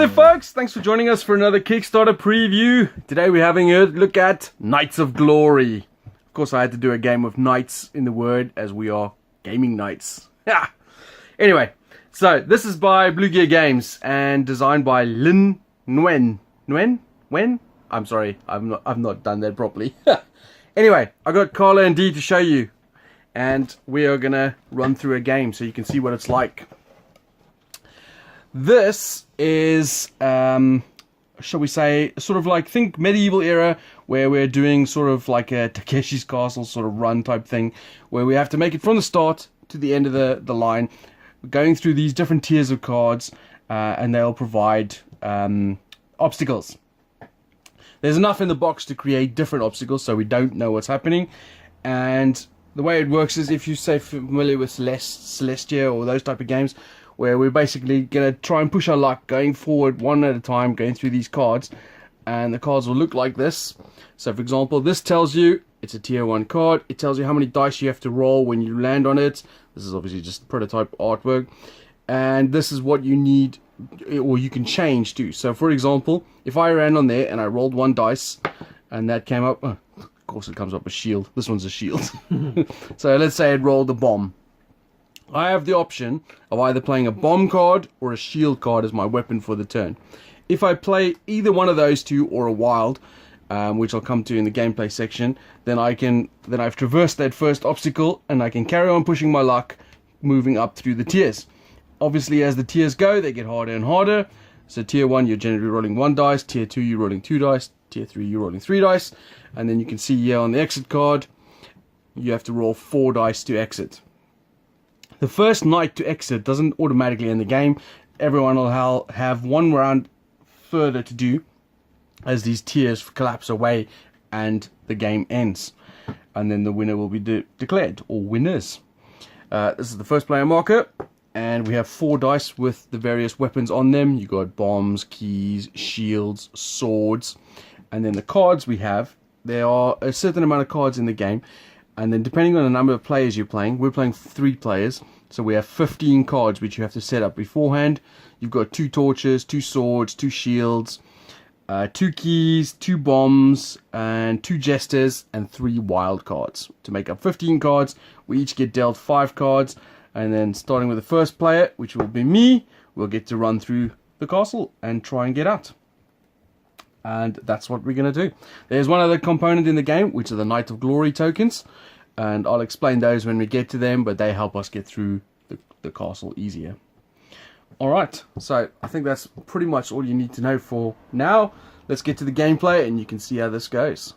there folks, thanks for joining us for another Kickstarter preview. Today we're having a look at Knights of Glory. Of course I had to do a game with knights in the word as we are gaming knights. Anyway, so this is by Blue Gear Games and designed by Lin Nguyen. Nguyen? I'm sorry, I've not done that properly. Anyway, I got Carla and Dee to show you. And we are gonna run through a game so you can see what it's like. This is, shall we say, sort of like, think medieval era, where we're doing sort of like a Takeshi's Castle sort of run type thing, where we have to make it from the start to the end of the line, going through these different tiers of cards, and they'll provide obstacles. There's enough in the box to create different obstacles, so we don't know what's happening, and the way it works is, if you say familiar with Celestia or those type of games, where we're basically going to try and push our luck, going forward one at a time, going through these cards, and the cards will look like this. So for example, this tells you it's a tier 1 card. It tells you how many dice you have to roll when you land on it. This is obviously just prototype artwork, and this is what you need, or you can change too. So for example, if I ran on there and I rolled 1 dice and that came up, of course it comes up a shield. This one's a shield. So let's say it rolled a bomb. I have the option of either playing a bomb card or a shield card as my weapon for the turn. If I play either one of those two or a wild, which I'll come to in the gameplay section, then I've traversed that first obstacle and I can carry on pushing my luck, moving up through the tiers. Obviously, as the tiers go, they get harder and harder. So tier 1, you're generally rolling 1 dice. Tier 2, you're rolling 2 dice. Tier 3, you're rolling 3 dice. And then you can see here on the exit card, you have to roll 4 dice to exit. The first knight to exit doesn't automatically end the game. Everyone will have one round further to do as these tiers collapse away and the game ends. And then the winner will be declared, or winners. This is the first player marker, and we have 4 dice with the various weapons on them. You got bombs, keys, shields, swords, and then the cards we have. There are a certain amount of cards in the game. And then depending on the number of players you're playing, we're playing 3 players. So we have 15 cards which you have to set up beforehand. You've got 2 torches, 2 swords, 2 shields, 2 keys, 2 bombs, and 2 jesters, and 3 wild cards. To make up 15 cards, we each get dealt 5 cards. And then starting with the first player, which will be me, we'll get to run through the castle and try and get out. And that's what we're going to do. There's one other component in the game, which are the Knight of Glory tokens. And I'll explain those when we get to them, but they help us get through the castle easier. Alright, so I think that's pretty much all you need to know for now. Let's get to the gameplay and you can see how this goes.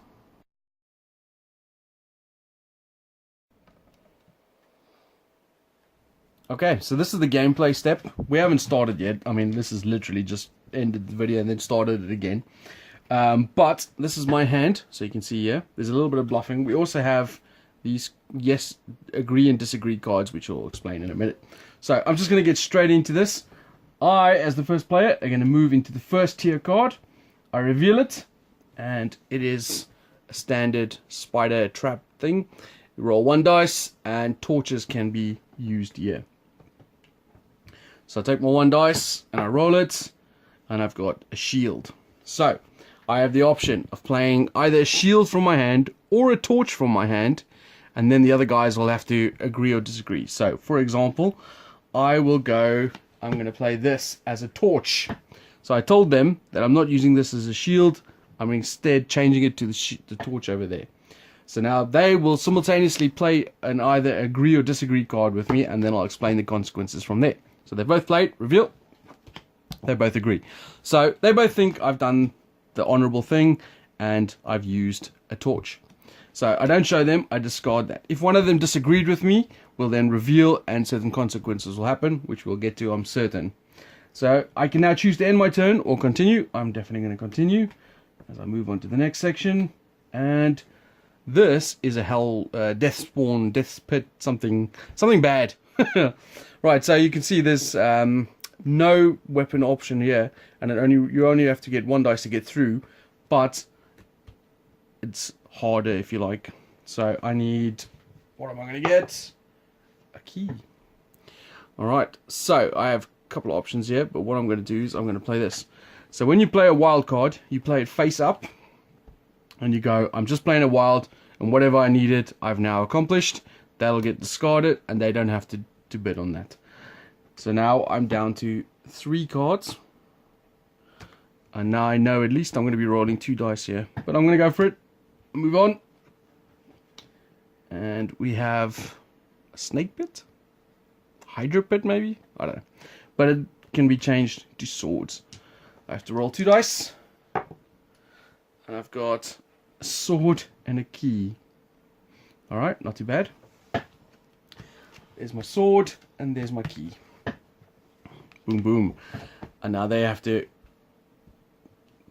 Okay, so this is the gameplay step. We haven't started yet. I mean, this is literally just ended the video and then started it again. But this is my hand, so you can see here. There's a little bit of bluffing. We also have these yes, agree and disagree cards, which I'll explain in a minute. So I'm just going to get straight into this. I, as the first player, are going to move into the first tier card. I reveal it, and it is a standard spider trap thing. You roll 1 dice, and torches can be used here. So I take my 1 dice, and I roll it, and I've got a shield. So I have the option of playing either a shield from my hand or a torch from my hand, and then the other guys will have to agree or disagree. So for example, I'm going to play this as a torch. So I told them that I'm not using this as a shield, I'm instead changing it to the torch over there. So now they will simultaneously play an either agree or disagree card with me, and then I'll explain the consequences from there. So they both played, reveal. They both agree. So they both think I've done the honorable thing and I've used a torch. So I don't show them, I discard that. If one of them disagreed with me, we'll then reveal and certain consequences will happen, which we'll get to, I'm certain. So I can now choose to end my turn or continue. I'm definitely going to continue as I move on to the next section. And this is a hell, death spawn, death pit, something bad. Right, so you can see there's no weapon option here, and you only have to get 1 dice to get through, but it's harder if you like. So I need, what am I going to get? A key. Alright, so I have a couple of options here, but what I'm going to do is I'm going to play this. So when you play a wild card, you play it face up, and you go, I'm just playing a wild, and whatever I needed, I've now accomplished. That'll get discarded, and they don't have to bid on that. So now I'm down to 3 cards. And now I know at least I'm going to be rolling 2 dice here. But I'm going to go for it. Move on. And we have a snake pit? Hydra pit maybe? I don't know. But it can be changed to swords. I have to roll 2 dice. And I've got a sword and a key. Alright, not too bad. There's my sword and there's my key. Boom, boom. And now they have to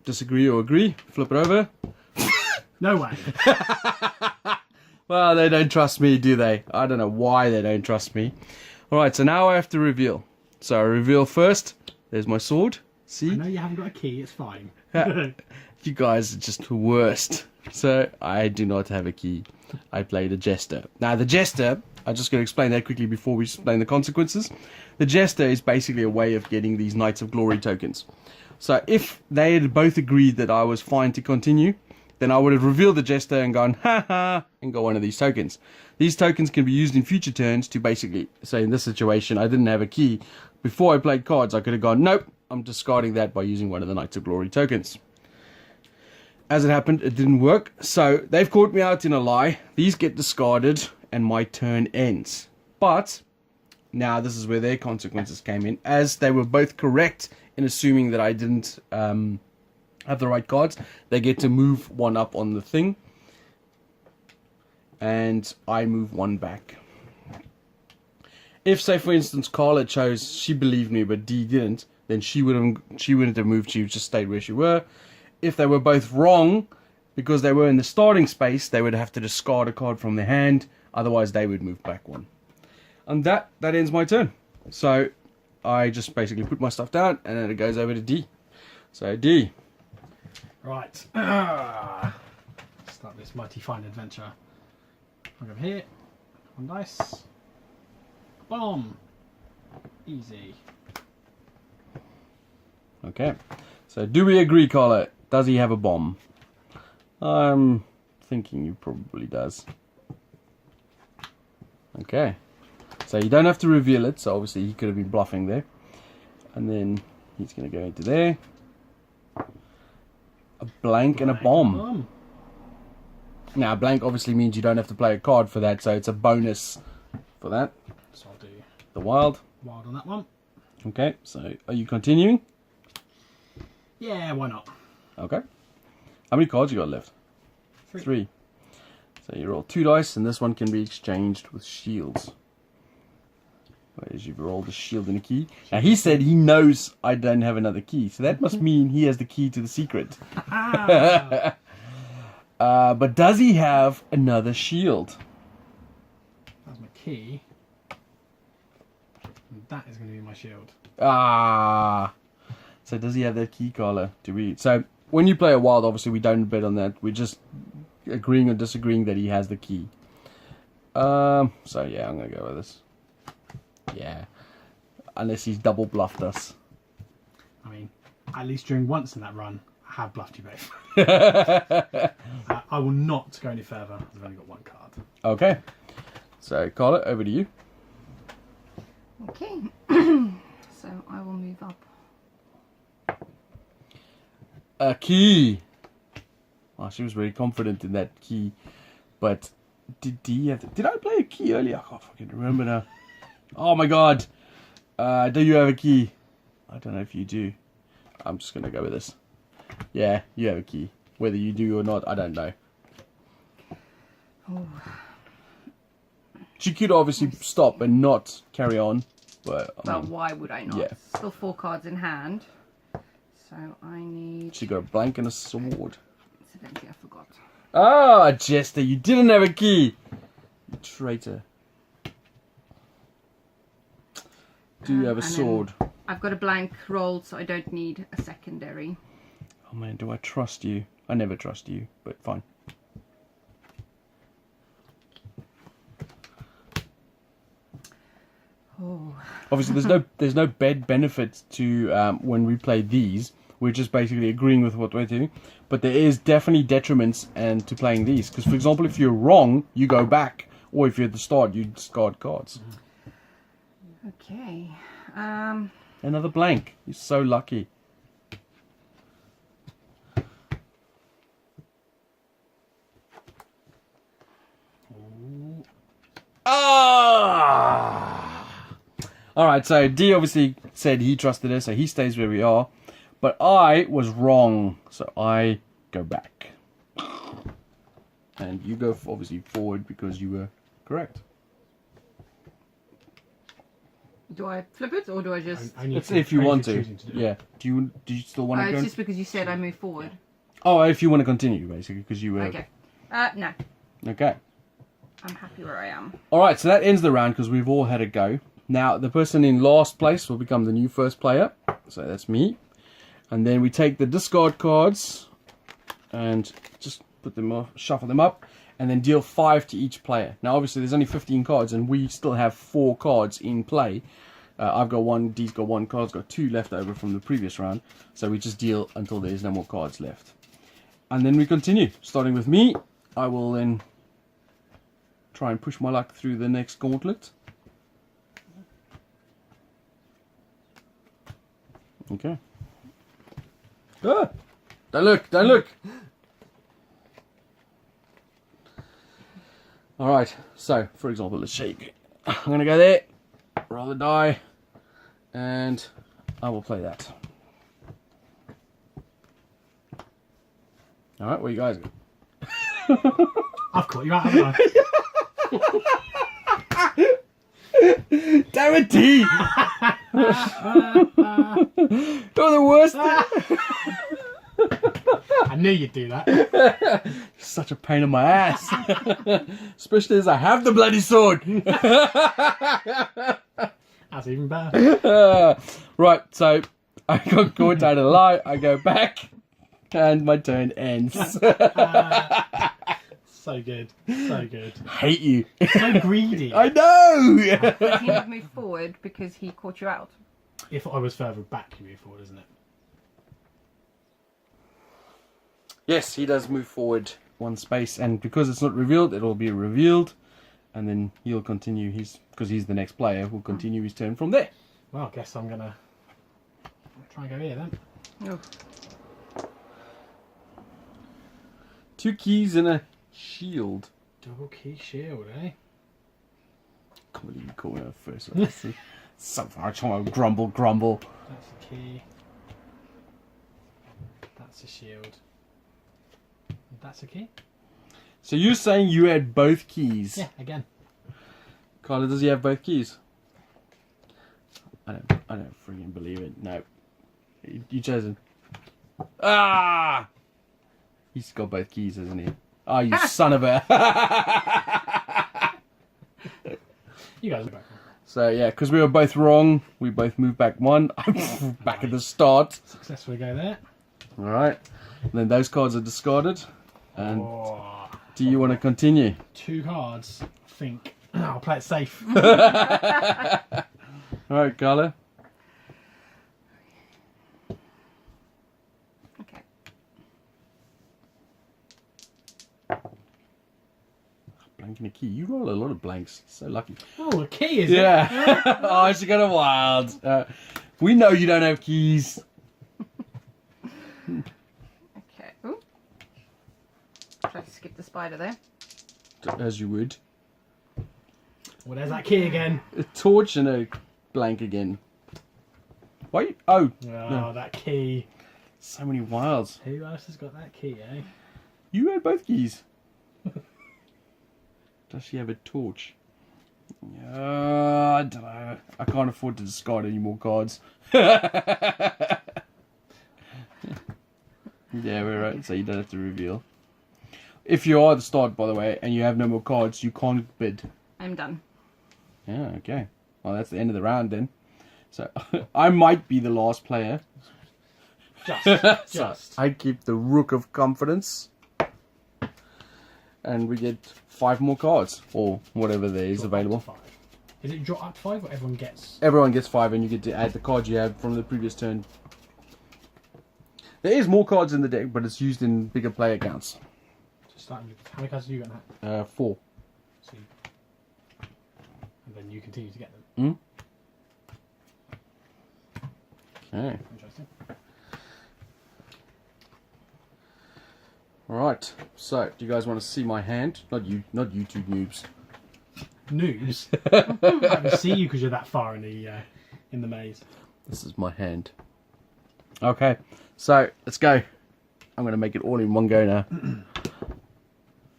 disagree or agree. Flip it over. No way. Well, they don't trust me, do they? I don't know why they don't trust me. Alright, so now I have to reveal. So I reveal first. There's my sword. See? I know you haven't got a key, it's fine. You guys are just the worst. So I do not have a key. I play the Jester. Now the Jester, I'm just going to explain that quickly before we explain the consequences. The Jester is basically a way of getting these Knights of Glory tokens. So if they had both agreed that I was fine to continue, then I would have revealed the Jester and gone, ha ha, and got one of these tokens. These tokens can be used in future turns to basically, say in this situation, I didn't have a key. Before I played cards, I could have gone, nope, I'm discarding that by using one of the Knights of Glory tokens. As it happened, it didn't work. So they've caught me out in a lie. These get discarded and my turn ends. But now this is where their consequences came in. As they were both correct in assuming that I didn't have the right cards, they get to move one up on the thing. And I move one back. If, say, for instance, Carla chose, she believed me, but Dee didn't, then she wouldn't have moved. She just stayed where she were. If they were both wrong, because they were in the starting space, they would have to discard a card from their hand. Otherwise, they would move back one. And that ends my turn. So I just basically put my stuff down, and then it goes over to D. So D. Right. Start this mighty fine adventure. I'll go over here. 1 dice. Bomb. Easy. Okay. So do we agree, Carla? Does he have a bomb? I'm thinking he probably does. Okay. So you don't have to reveal it. So obviously he could have been bluffing there. And then he's going to go into there. A blank and a bomb. Now, blank obviously means you don't have to play a card for that. So it's a bonus for that. So I'll do the wild. Wild on that one. Okay. So are you continuing? Yeah, why not? Okay. How many cards you got left? 3. 3. So you roll 2 dice, and this one can be exchanged with shields. Whereas you've rolled a shield and a key. Now he said he knows I don't have another key, so that must mean he has the key to the secret. But does he have another shield? That's my key. And that is going to be my shield. Ah. So does he have that key, Carla? So when you play a wild, obviously we don't bet on that. We're just agreeing or disagreeing that he has the key. So yeah, I'm gonna go with this. Yeah, unless he's double bluffed us. I mean, at least during once in that run, I have bluffed you both. I will not go any further. I've only got 1 card. Okay. So Carla, over to you. Okay. So I will move up. A key. Oh, she was very confident in that key, but did I play a key earlier? I can't fucking remember now. Oh my god. Do you have a key? I don't know if you do. I'm just gonna go with this. Yeah, you have a key. Whether you do or not, I don't know. Oh. She could obviously stop and not carry on, but But why would I not? Yeah. Still 4 cards in hand. So I need... She got a blank and a sword. Incidentally, I forgot. Ah, Jester, you didn't have a key. You traitor. Do you have a and sword? I've got a blank roll, so I don't need a secondary. Oh man, do I trust you? I never trust you, but fine. Oh. Obviously, there's no bad benefit to when we play these. We're just basically agreeing with what we're doing. But there is definitely detriments and to playing these. Because, for example, if you're wrong, you go back. Or if you're at the start, you discard cards. Okay. Another blank. You're so lucky. Ah! Alright, so D obviously said he trusted us, so he stays where we are. But I was wrong, so I go back. And you go obviously forward because you were correct. Do I flip it or do I just... It's if you want to. Yeah. Do you still want to go? It's just because you said I move forward. Oh, if you want to continue, basically, because you were... Okay. No. Okay. I'm happy where I am. Alright, so that ends the round because we've all had a go. Now, the person in last place will become the new first player. So that's me. And then we take the discard cards and just put them off, shuffle them up, and then deal 5 to each player. Now, obviously, there's only 15 cards, and we still have 4 cards in play. I've got 1, D's got 1, Carl's got 2 left over from the previous round. So we just deal until there's no more cards left. And then we continue. Starting with me, I will then try and push my luck through the next gauntlet. Okay. Ah! Don't look, don't look! Alright, so, for example, let's shake. I'm going to go there, roll the die, and I will play that. Alright, where you guys go? I've caught you out, haven't I? Damn it, T! You're the worst! I knew you'd do that. Such a pain in my ass. Especially as I have the bloody sword. That's even better. Right, so I got caught out of the lie, I go back, and my turn ends. So good. So good. Hate you. So greedy. I know! But he would move forward because he caught you out. If I was further back, you move forward, isn't it? Yes, he does move forward 1 space, and because it's not revealed, it'll be revealed, and then he'll continue his, because he's the next player, will continue his turn from there. Well, I guess I'm gonna try and go here then. Oh. 2 keys and a shield. Double key shield, eh? Can't believe you called me out first. Something I try to grumble. That's a key. That's a shield. That's a key? So you're saying you had both keys? Yeah, again. Carla, does he have both keys? I don't freaking believe it. No. You chosen. Ah! He's got both keys, hasn't he? Oh, you son of a... You guys are back. So, yeah, because we were both wrong, we both moved back 1. Back at the start. Successfully go there. Alright. And then those cards are discarded. And Oh, do you want to continue? 2 cards. I think. I'll play it safe. Alright, Carla. Okay. Blank and a key. You roll a lot of blanks. So lucky. Oh, a key, is it? Yeah. Oh, she got a wild. We know you don't have keys. Okay. Ooh. Try to skip the spider there. As you would. Well, there's that key again. A torch and a blank again. Why? Oh, Oh, no. that key. So many wilds. Who else has got that key, eh? You had both keys. Does she have a torch? I don't know. I can't afford to discard any more cards. Yeah, we're right. So you don't have to reveal. If you are at the start, by the way, and you have no more cards, you can't bid. I'm done. Yeah, okay. Well, that's the end of the round then. So I might be the last player. Just. I keep the Rook of Confidence. And we get 5 more cards, or whatever there is Drop available. up to 5. Is it drop up to 5 or everyone gets? Everyone gets 5 and you get to add the cards you had from the previous turn. There is more cards in the deck, but it's used in bigger player accounts. So starting with, how many cards have you got now? 4. So and then you continue to get them. Okay. Interesting. Alright, so do you guys want to see my hand? Not YouTube noobs. Noobs? I can see you because you're that far in the maze. This is my hand. Okay, so let's go. I'm going to make it all in one go now.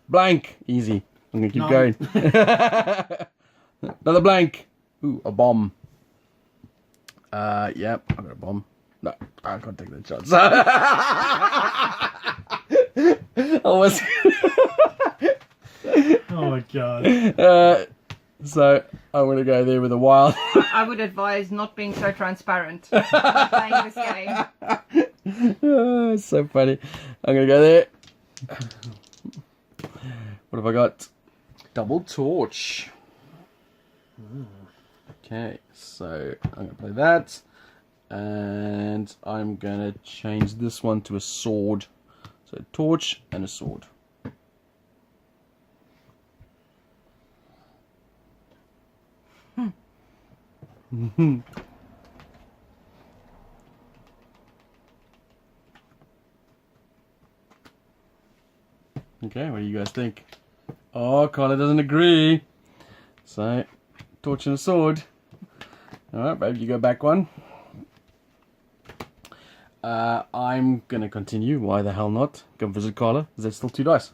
Blank! Easy. I'm going to keep going. Another blank. Ooh, a bomb. Yep, I got a bomb. No, I can't take that shot. I was. Oh my god. So I'm gonna go there with a wild. I would advise not being so transparent when playing this game. It's so funny. I'm gonna go there. What have I got? Double torch. Okay, so I'm gonna play that, and I'm gonna change this one to a sword. So torch and a sword. Okay, what do you guys think? Oh, Carla doesn't agree. So, torch and a sword. Alright, babe, you go back one. I'm gonna continue. Why the hell not? Go visit Carla. Is that still 2 dice?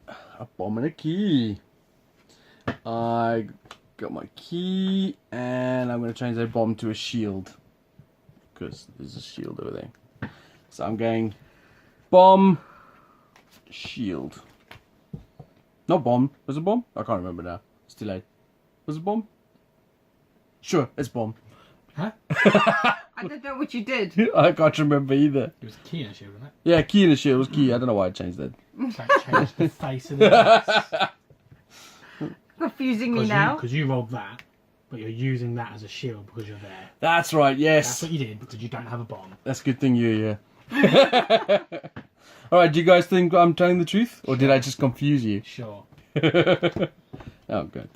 A bomb and a key. I got my key, and I'm gonna change that bomb to a shield because there's a shield over there. So I'm going bomb, shield. Not bomb. Was it bomb? I can't remember now. It's too late. Was it bomb? Sure, it's bomb. Huh? I don't know what you did. I can't remember either. It was a key and a shield, wasn't Yeah, key and a shield was key. I don't know why I changed that. it? So it changed the face of the dice. Confusing me now. Because you rolled that, but you're using that as a shield because you're there. That's right, That's yes. what you did because you don't have a bomb. That's a good thing yeah. Alright, do you guys think I'm telling the truth? Or did I just confuse you? Sure. Oh, good.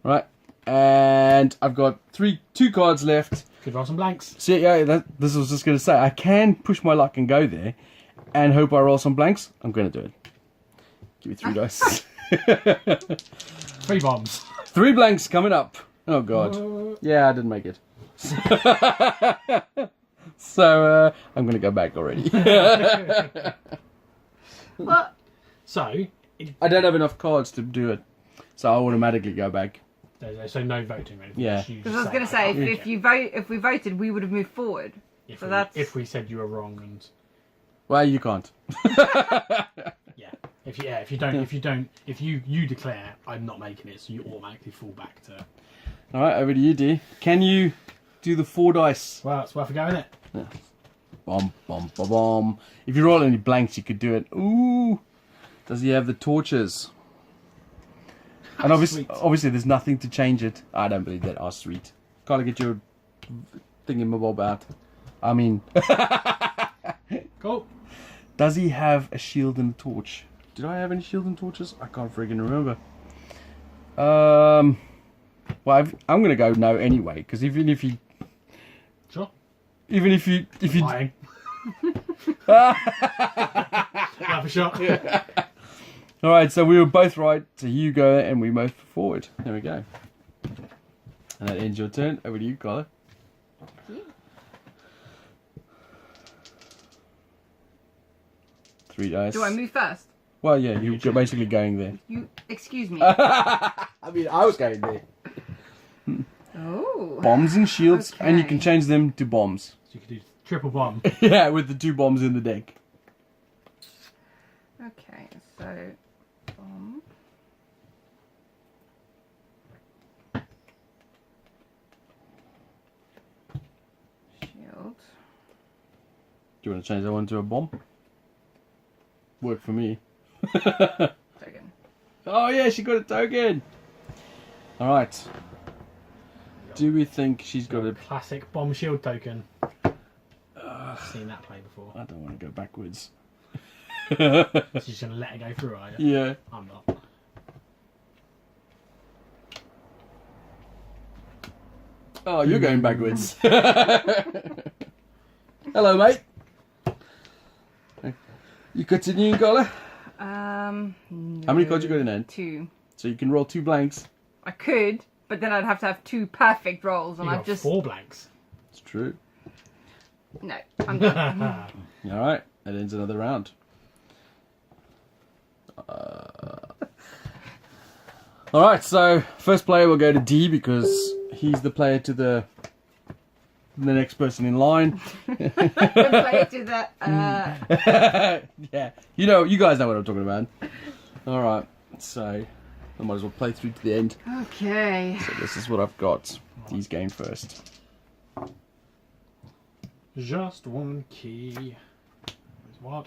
Right, and I've got 2 cards left. Could roll some blanks. See, yeah, this was just going to say, I can push my luck and go there and hope I roll some blanks. I'm going to do it. Give me 3 dice. 3 bombs. 3 blanks coming up. Oh, God. Yeah, I didn't make it. So, I'm going to go back already. What? So, I don't have enough cards to do it. So I'll automatically go back. so no voting or anything. Yeah. Just you Because I was say, going to say, okay. if we voted, we would have moved forward. If, so we, that's- if we said you were wrong and Well, you can't. yeah. If you declare I'm not making it, so you automatically fall back to. Alright, over to you, D. Can you do the 4 dice? Well, it's worth a go, isn't it? Bomb, bomb, bomb, bomb. If you roll any blanks, you could do it. Ooh. Does he have the torches? And obviously, there's nothing to change it. I don't believe that. Oh, sweet. Gotta get your thingamabob out. I mean, Cool. does he have a shield and a torch? Did I have any shield and torches? I can't freaking remember. Well, I'm gonna go no anyway, because even if you Lying. Have a shot. all right, so we were both right. So you go and we move forward. There we go. And that ends your turn. Over to you, Carla. Three dice. Do I move first? Well, yeah, you're basically going there. You excuse me. I mean, I was going there. Oh. Bombs and shields, and you can Okay. change them to bombs. So you could do triple bomb. Yeah, with the 2 bombs in the deck. Okay, so bomb. Shield. Do you want to change that one to a bomb? Worked for me. Token. Oh yeah, she got a token. All right. Do we think she's got a? Classic bomb shield token. I've seen that play before. I don't want to go backwards. So you're just going to let it go through, are you? Yeah. I'm not. Oh, you're going backwards. Hello, mate. You continuing, Carla? No. How many cards you got in hand? 2. So you can roll 2 blanks. I could, but then I'd have to have 2 perfect rolls, and You I've got just 4 blanks. It's true. no. I'm done. All right, that ends another round. All right, so first player will go to D because he's the player to the next person in line. Play to the. Yeah, you guys know what I'm talking about. All right, so I might as well play through to the end. Okay. So this is what I've got. D's game first. Just one key. There's what?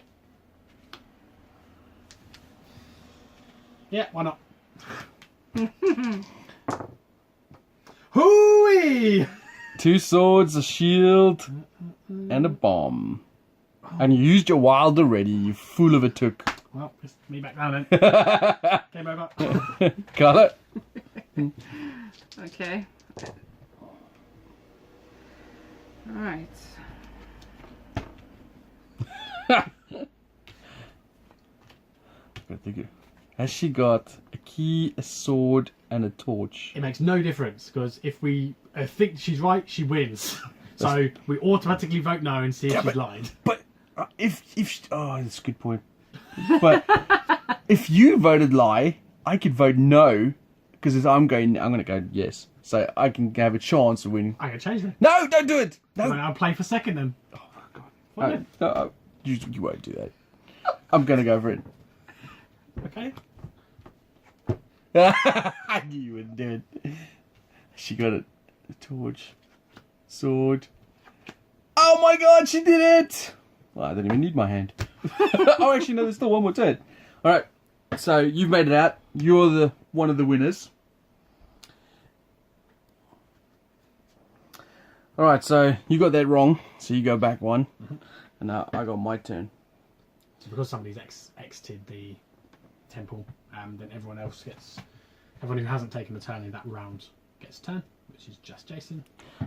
Yeah, why not? Hooey! 2 swords, a shield, and a bomb. And you used your wild already, you fool of a took. Well, it's me back down then. Game over. Got it? Okay. All right. Has she got a key, a sword, and a torch? It makes no difference because if we think she's right, she wins. So we automatically vote no and see if she's lied. But if that's a good point. But if you voted lie, I could vote no because I'm going to go yes, so I can have a chance of winning. I'm gonna change it. No, don't do it. Then No, I'll play for second then. oh my god. What then? No, you won't do that. I'm gonna go for it. Okay. I knew you wouldn't do it. She got it. A torch. Sword. Oh my god, she did it! Well, I don't even need my hand. Oh, actually, no, there's still one more turn. Alright, so you've made it out. You're one of the winners. Alright, so you got that wrong. So you go back 1. And now I got my turn. So because somebody's exited the temple, then everyone who hasn't taken a turn in that round gets a turn, which is just Jason.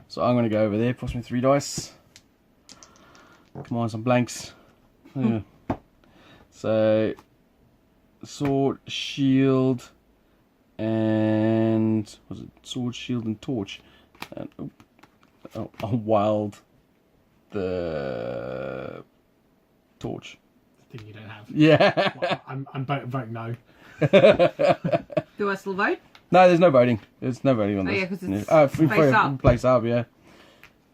So I'm going to go over there, plus me 3 dice. Come on, some blanks. Yeah. So, sword, shield, and was it sword, shield, and torch? And wild the torch. Thing you don't have. Yeah. Well, I'm voting no. Do I still vote? No, there's no voting. There's no voting on Oh, this. yeah, 'cause it's place up. Place up, yeah.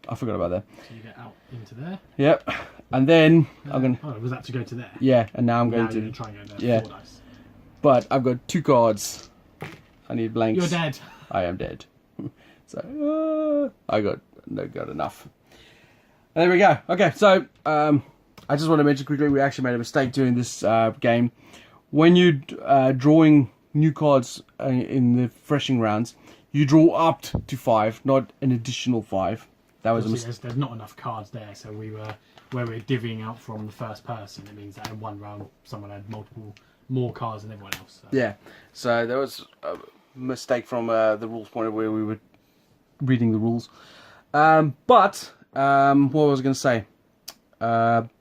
I forgot about that. So you get out into there. Yep. And then I'm gonna. Oh, was that to go to there? Yeah, and now I'm Now going you're to. gonna try and go there. Yeah. 4 dice. But I've got 2 cards. I need blanks. You're dead. I am dead. So I got enough. There we go. Okay, so I just want to mention quickly, we actually made a mistake during this game. When you drawing new cards in the freshing rounds, you draw up to 5, not an additional 5. That was a mistake. There's not enough cards there, so where we're divvying out from the first person, it means that in one round someone had more cards than everyone else. So. Yeah, so there was a mistake from the rules point of where we were reading the rules. But what was I going to say?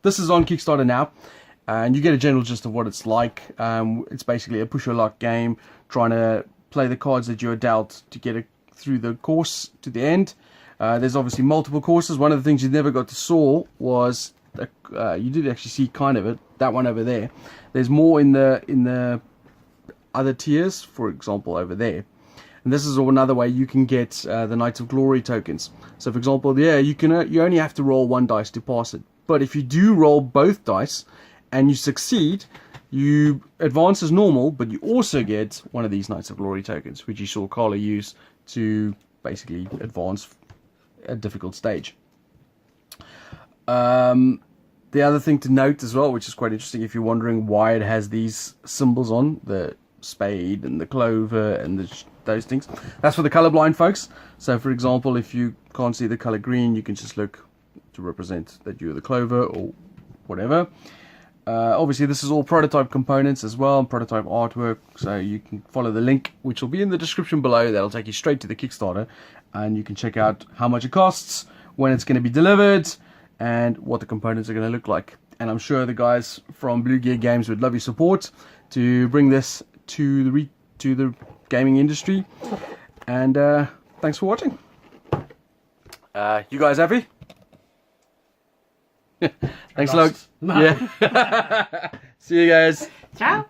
This is on Kickstarter now, and you get a general gist of what it's like. It's basically a push your luck game, trying to play the cards that you're dealt to get through the course to the end. There's obviously multiple courses. One of the things you never got to saw was you did actually see kind of it. That one over there. There's more in the other tiers, for example, over there. And this is another way you can get the Knights of Glory tokens. So, for example, yeah, you only have to roll 1 dice to pass it. But if you do roll both dice and you succeed, you advance as normal, but you also get one of these Knights of Glory tokens, which you saw Carla use to basically advance a difficult stage. The other thing to note as well, which is quite interesting, if you're wondering why it has these symbols on, the spade and the clover and those things, that's for the colorblind folks. So, for example, if you can't see the color green, you can just look to represent that you're the clover or whatever. Obviously, this is all prototype components as well, and prototype artwork, so you can follow the link, which will be in the description below. That'll take you straight to the Kickstarter, and you can check out how much it costs, when it's going to be delivered, and what the components are going to look like. And I'm sure the guys from Blue Gear Games would love your support to bring this to the gaming industry. And thanks for watching. You guys happy? Thanks a lot. No. Yeah. See you guys. Ciao.